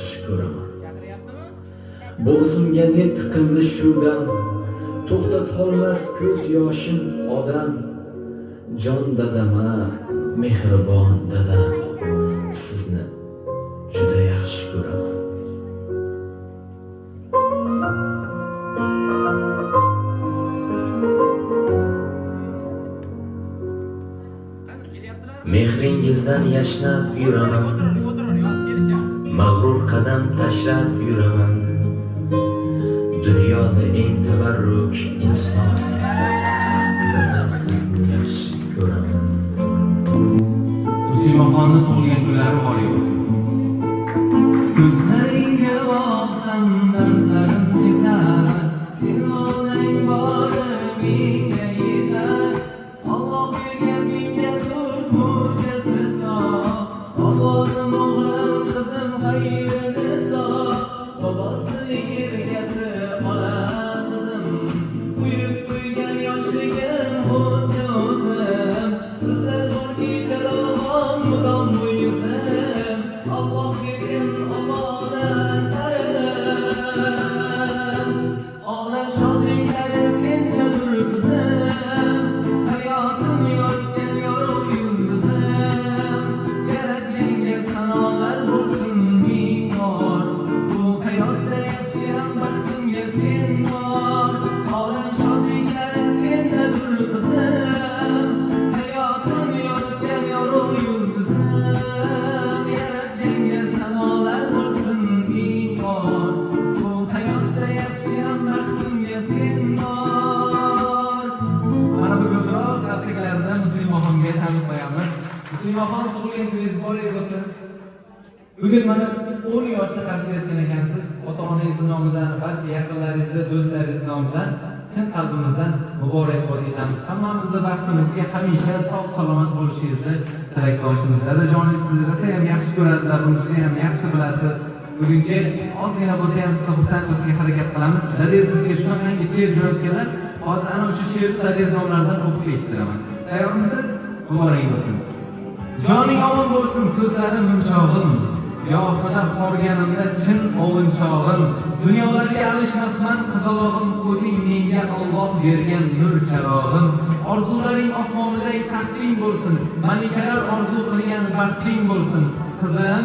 yaxshi ko'raman. Bo'g'zimga ne tiqildi shudan, to'xtatolmas ko'z yoshim odam. Jon dadama, mehribon dadam, sizni juda yaxshi ko'raman. Mehringizdan yashnab yuraman, mag'rur qadam tashlab yuraman. Dunyoda eng tabarruk inson, birdan sizni yaxshi ko'raman. Musimaxonni tug'ilgan kunlari muborak bo'lsin. Ko'zlaringga boqsam dardlarim yetar, sen olding bori menga yetar. Alloh bergan menga to'rt mo'jiza so'z, Allohning o'g'lim qizim xayrini so'z. Bobosi ergasi ona qizim, quyib qo'ygan yoshligim xuddi o'zim. Sizlar borki jalolxon mudom bu yuzim, Alloh bergan omonatlarim. Olam shodliklari sendadir qizim, hayotim yotgan yorug' yulduzim. Yaratganga sanolar bo'lsin ming bor, bu hayotda yashayam baxtimga sen bor. Olam shodliklari sendadir qizim, hayotim yotgan yorug' yulduzim. Yaratganga sanolar bo'lsin ming bor, bu hayotda yashayam baxtimga sen bor. Mana bugun biroz asrlarida Musimaxonga tabrik qo'yamiz. Musimaxon tug'ilgan kuningiz muborak bo'lsin. Bugun mana 10 yoshda tashkil etgan ekansiz. Ota-onangiz nomidan, barcha yaqinlaringiz, do'stlaringiz nomidan chin qalbimizdan muborakbod etamiz. Hammamizni baxtimizga hamisha sog' salomat bo'lishingizni tilakdoshimiz. Dadajoningiz sizni rosa ham yaxshi ko'radilar, buni juda ham yaxshi bilasiz. Bugungi ozgina bo'lsa ham sizni xursand qilishga harakat qilamiz. Dadangiz bizga shunaqangi she'r jo'natganlar. Hozir ana o'sha she'rni dadangiz nomlaridan o'qib eshitiraman. Tayyormisiz? Muborak bo'lsin. Joning omon bo'lsin, ko'zlarim munchog'im. Yo'qida qolganimda chin ovunchog'im. Dunyolarga alishmasman qizalog'im, o'zing menga Alloh bergan nur charog'im. Orzularing osmoniday taxting bo'lsin, malikalar orzu qilgan baxting bo'lsin. Qizim,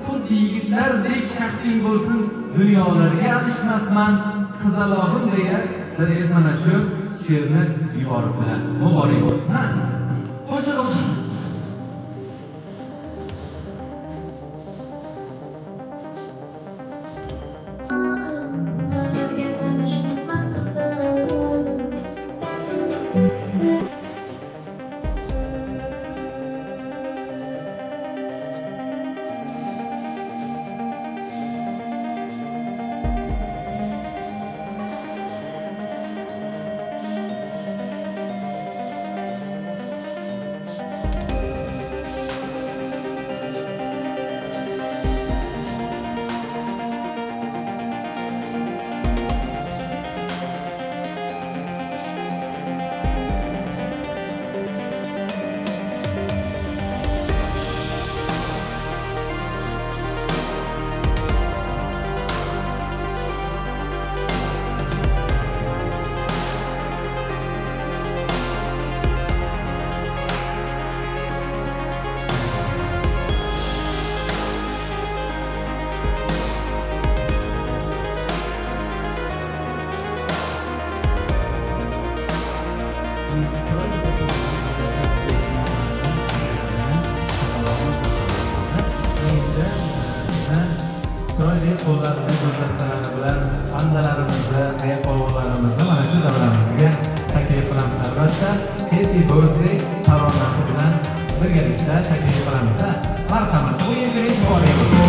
xuddi yigitlardek shahting bo'lsin. Dunyolarga alishmasman qizalog'im deya dadangiz mana shu she'rni yuboribdilar. Muborak bo'lsin. Qo'shib o'qiymiz. Qo'llarimiz ko'rsatmalari bilan andalarimizni, ayoq-qo'llarimizni mana shu davramizga taklif qilamiz. Albatta, Happy Birthday taronasi bilan birgalikda taklif qilamiz. Marhamat, o'yinchilik muborak bo'lsin.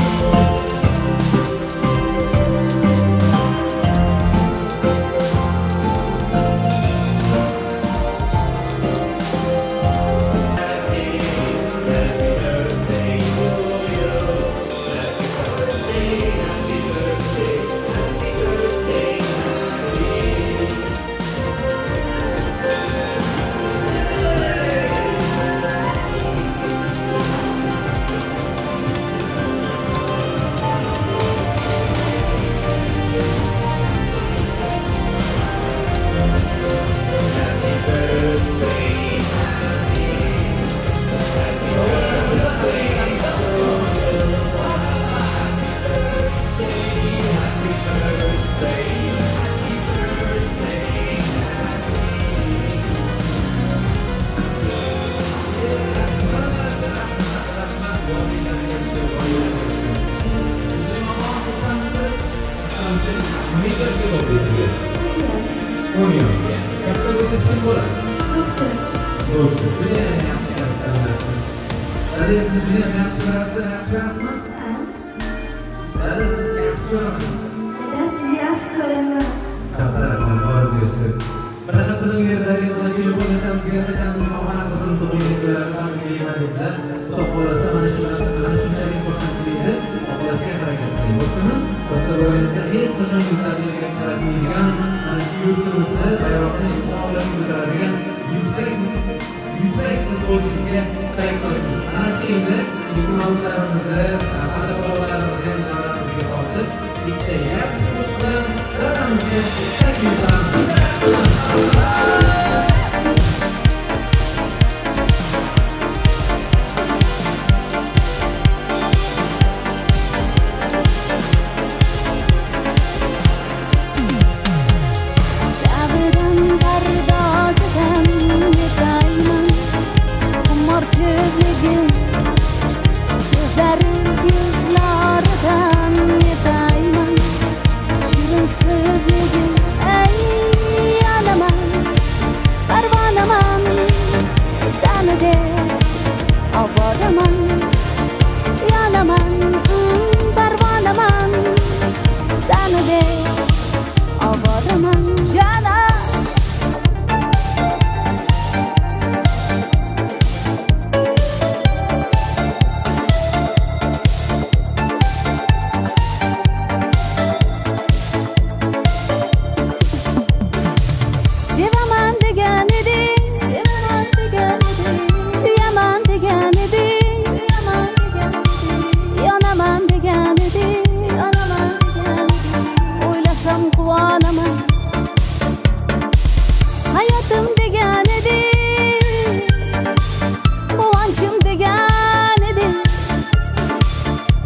o'n yoshga. Katta bo'lsangiz kim bo'lasiz? Doktor. Judayam yaxshi kasb tanlabsiz. Dadasizni judayam yaxshi ko'rasiz, yaxshi ko'rasizmi? Dadasizni yaxshi ko'raman. Sizni yaxshi ko'raman. Katta rahmat, ovoz berishdi. Faqat bilan yerlaringizdan kelib o'ynashamiz, gaplashamiz, mana qizim tug'ilgan kunlardan kelma dedilar. Xudo xohlasa mana shunchalik xursandchilikni oqlashga harakat qiling. Bo'ptimi? Katta bo'lganingizda hech qachon yuzlaringizga qaratmaydigan, mana shu yurtimizni bayrog'ini iqbolini ko'taradigan yuksak qiz bo'lishingizga tilakdoshmiz. Ana shu endi imkoniyatlarimizni, xaridorlarimizga, davlatimizga tortib, bitta yaxshi qo'shiq bilan dadamizga taklif qilamiz.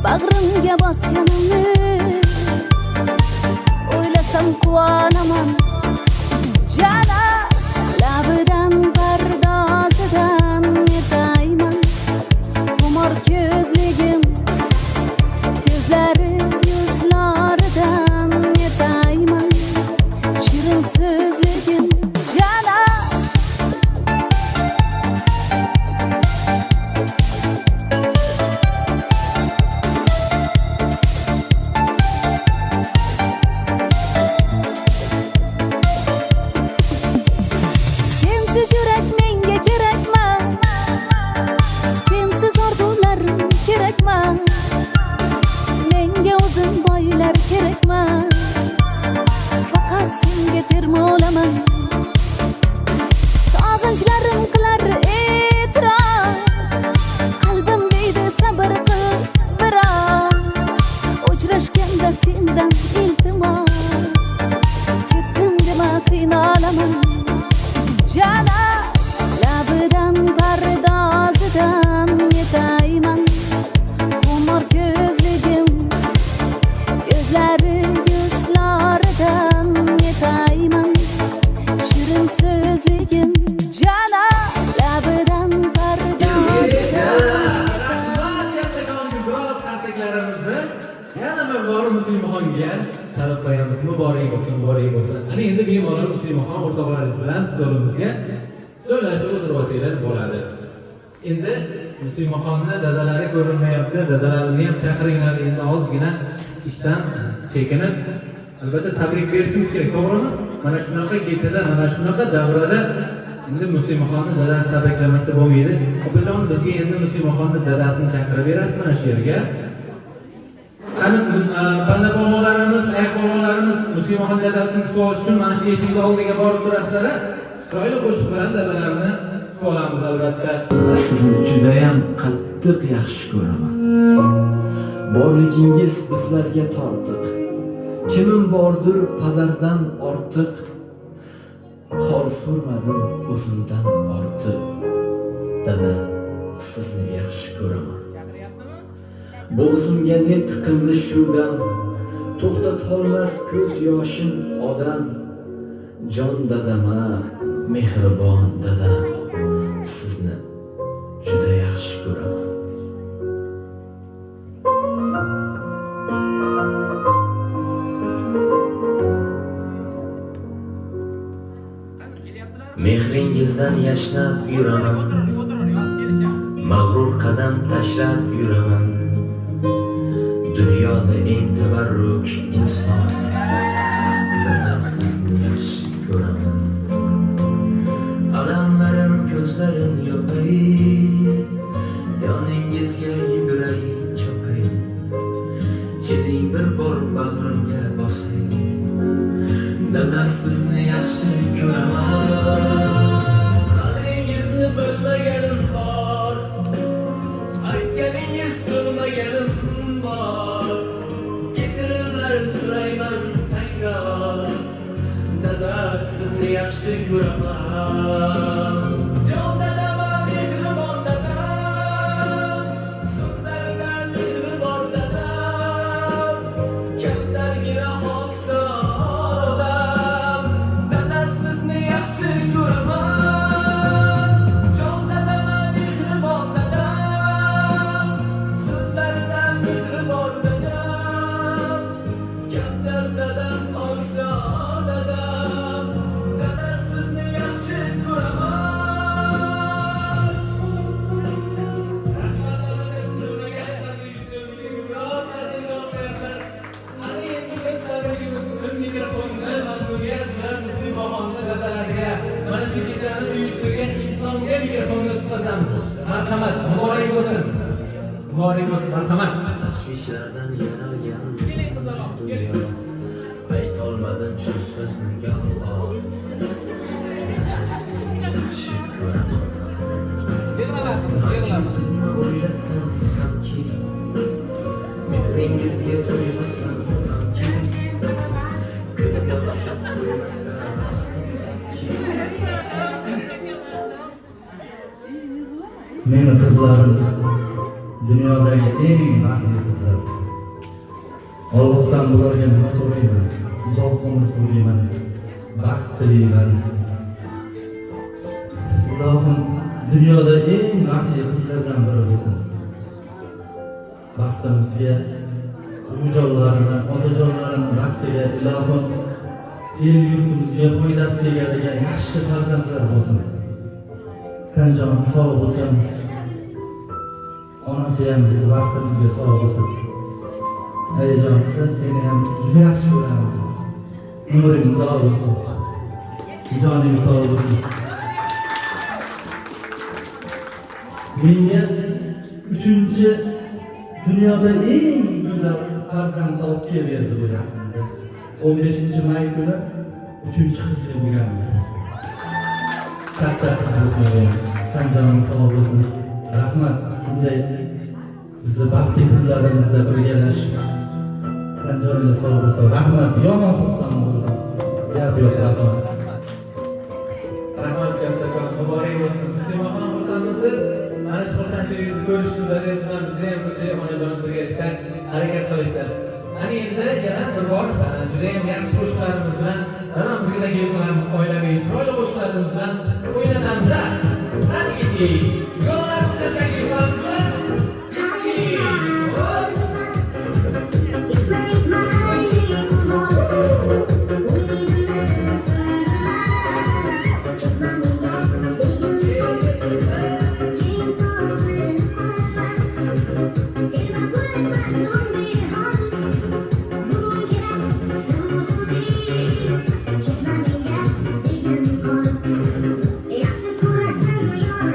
Bag'rimga bosganimni o'ylasam quvonaman. Jala labidan pardozidan yetayman. Xumor ko'zligim ko'zlari yuzlaridan yetayman. Shirin so'zligim jala faqat senga termolaman. Sog'inchlarim qilar e'tiroz, qalbim deydi sabr qil biroz. Uchrashganda sendan iltimos, ketdim dema qiynalaman. Jala labidan pardozidan yetayman. Xumor ko'zligim ko'zlari yuzlaridan yetayman. Shirin so'zligim jala labidan qarsaklarimizni yana bir bor Muslimaxonga chalib qo'yamiz. Muborak bo'lsin, muborak bo'lsin. Ana endi bemalol Muslimaxon o'rtoqlaringiz bilan stolimizga joylashib o'tirib olsangiz bo'ladi. Endi Muslimaxonni dadalari ko'rinmayapti. Dadalarini ham chaqiringlar. Endi ozgina ishdan chekinib, albatta tabrik berishimiz kerak, to'g'rimi? Mana shunaqa kechada, mana shunaqa davrada endi Muslimaxonni dadasi tabriklamasa bo'lmaydi. Opajon, bizga endi Muslimaxonni dadasini chaqirib berasiz mana shu yerga. Qani palla bobolarimiz, ayoq bobolarimiz Muslimaxon dadasini kutib olish uchun mana shu eshikning oldiga borib turasizlar. Chiroyli qo'shiq bilan dadalarini kutib olamiz albatta. Sizni judayam qattiq yaxshi ko'raman. Borligingiz bizlarga tortiq. Kimim bordir padardan ortiq. Hol so'rmadim o'zimdan ortiq. Dada, sizni yaxshi ko'raman. Bo'g'zimga ne tiqildi shudan, to'xtatolmas ko'z yoshim odam. Jon dadama, mehribon dadam, sizni juda yaxshi ko'raman. Mehringizdan yashnab yuraman, mag'rur qadam tashlab yuraman. Dunyoda eng tabarruk inson, birdan sizni yaxshi ko'raman. Alamlarim ko'zlarim yopay, yoningizga yuguray chopay. Keling bir bor bag'rimga bosay, dada sizni yaxshi ko'raman. Qadringizni bilmaganim bor, aytganingiz bilmaganim bor. Ketirimlar so'rayman takror, dada sizni yaxshi ko'raman. Jon dadam, mehribon dadam, so'zlaridan mehribon dadam, kamtargina oqsa odam, dada sizni yaxshi ko'raman. Jon dadam, mehribon dadam, so'zlaridan mehribon dadam, kamtar dadam oqsa dadam, dada sizni yaxshi ko'raman. Mana shu kechani uyushtirgan insonga mikrofonni tutqazamiz. Marhamat, muborak bo'lsin. Muborak bo'lsin, marhamat. Tashvishlardan yaralgan dunyo, aytolmadim shu so'zni gallo. Sizni yaxshi ko'raman. Sizni o'ylasam hamki, mehringizga to'ymasam hamki, ko'kda uchib qo'ymasam hamki. Meni qizlarim dunyodagi eng baxtli qizlar. Allohdan bularga nima so'rayman? Uzoq umr so'rayman, baxt tilayman. Ilohim dunyoda eng baxtli qizlardan biri bo'lsin. Baxtimizga, buvijonlarimni, otajonlarimni baxtiga ilohim el yurtimizga foydasi tegadigan yaxshi farzandlar bo'lsin. Tanjon sog' bo'lsin. Onasi ham biz vaqtimizga sog' bo'lsin. Ayajon, siz meni ham juda yaxshi ko'rasiz. Umringiz sog' bo'lsin. Joningiz sog' bo'lsin. Menga uchinchi dunyoda eng go'zal farzand olib kelib berdi. 15-may kuni uchinchi qizli bo'lganmiz. Katta qiz bo'lsin. Tanjoningiz sog' bo'lsin. Rahmat. Bunday bizni baxtli kunlarimizda birgalash. Tanjoningiz sog' bo'lsin. Rahmat. Yomon xursand bo'ldim. Yo'q, rahmat. Rahmat kattakon, muborak bo'lsin. Muslimaxon xursandmisiz? Mana shu xursandchiligingizni ko'rish kunlaringiz bilan juda ham ko'pchilik onajonimiz birgalikda harakat qilishdi. Ana endi yana bir bor juda ham yaxshi qo'shiqlarimiz bilan onamizga taklif qilamiz, oilaviy chiroyli qo'shiqlarimiz bilan o'ynatamiz. Qani keting. Yo'llarimizga taklif qilamizmi? Yaxshi ko'rasan yor,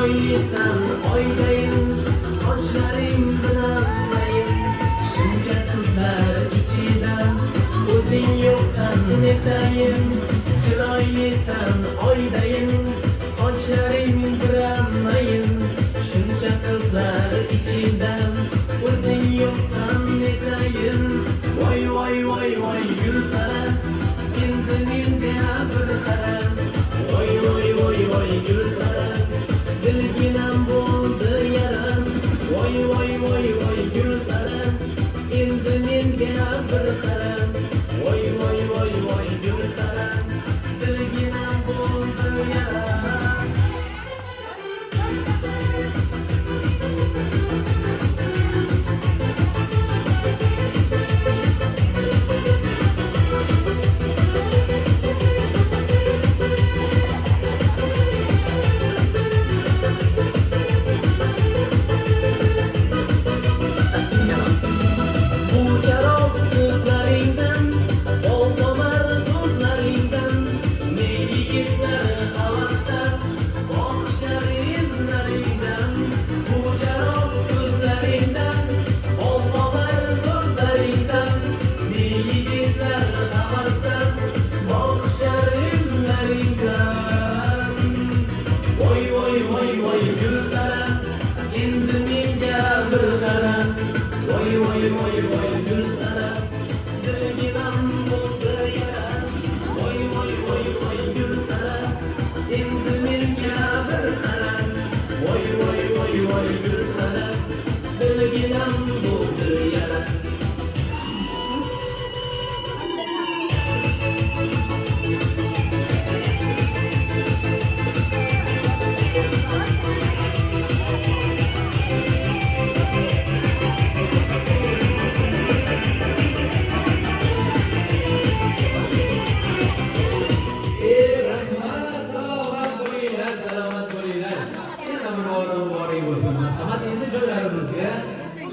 chiroylisan oydayin sochlaring bilan mayin shuncha qizlar ichidan o'zing yo'qsan netayin chiroylisan oydayin sochlaring bilan mayin shuncha qizlar ichidan o'zing yo'qsan netayin voy voy voy voy yursana endi menga bir qara voy voy voy voy yursana dilginam bo'ldi yaram voy voy voy voy yursana endi menga bir qara voy voy voy voy yursana dilginam bo'ldi yaram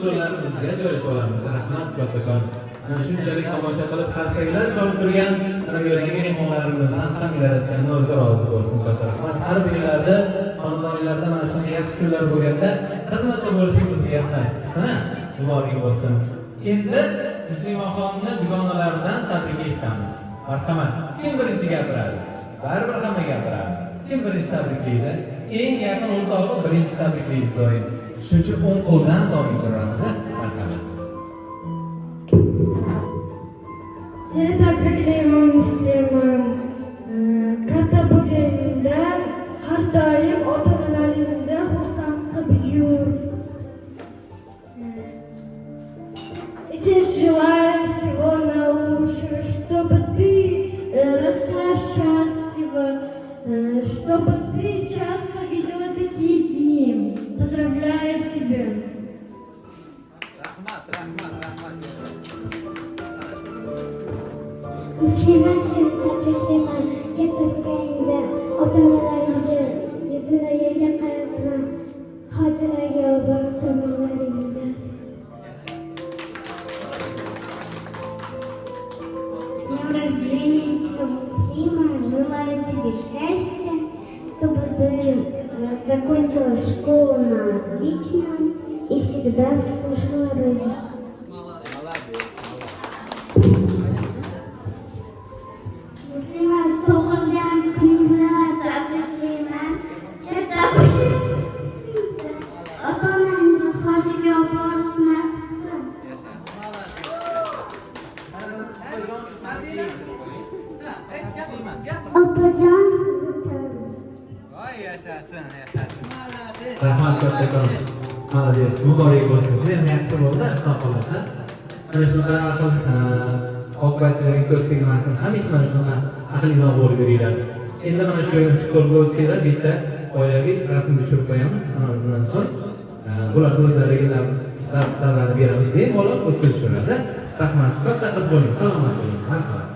joylarimizga joylashib olamiz. Rahmat kattakon. Shunchalik tomosha qilib qarsaklar cholib turgan yo'ldagi mehmonlarimizdan ham yaratgandan o'zi rozi bo'lsin. Rahmat. Har bir yillarda xonadonlarda mana shunday yaxshi kunlar bo'lganda xizmatda bo'lishingizga ham nasib qilsin. Muborak bo'lsin. Endi Muslimaxonni dugonalaridan tabrik eshitamiz. Marhamat. Kim birinchi gapiradi? Baribir hamma gapiradi. Kim birinchi tabriklaydi? Eng yaqin o'rtog'i birinchi tabriklaydi doim. Shuning uchun o'ng qo'ldan davom ettiramiz. Marhamat. Seni tabriklayman Müslüman. Katta bo'lganingda har doim ota-onalaringni xursand qilib yur. И желаю сегодня лучше, чтобы ты росла счастлива, чтобы ты часто видела такие дни. Поздравляю тебя. Müslüman seni tabriklayman. Katta bo'lganingda ota-onalaringni yuzini yerga qaratma. Hojilarga borib tomonlaringda. Днем рождения тебя, Муслима. Желаю тебе счастья, чтобы ты закончила школу на отлично и всегда слушала родителей. Muslima, tug'ilgan kuning bilan tabriklayman. Katta bo'lganingda ota-onangni hojiga olib borish nasib qilsin. Opajon, Rahmat kattakon. Молодец. Muborak bo'lsin. Juda ham yaxshi bo'ldi, xudo xolasa. Mana shunaqa aql oqibatlarga ko'z tegmasin. Hamisha mana shunaqa aqlliroq bo'lib yuringlar. Endi mana shu stolga o'tsanglar, bitta oilaviy rasm tushirib qo'yamiz. Undan so'ng bularni o'zlariga davlatlarni beramiz. Bemalol o'tkazishadi. Rahmat. Katta qiz bo'ling. Salomat bo'ling. Marhamat.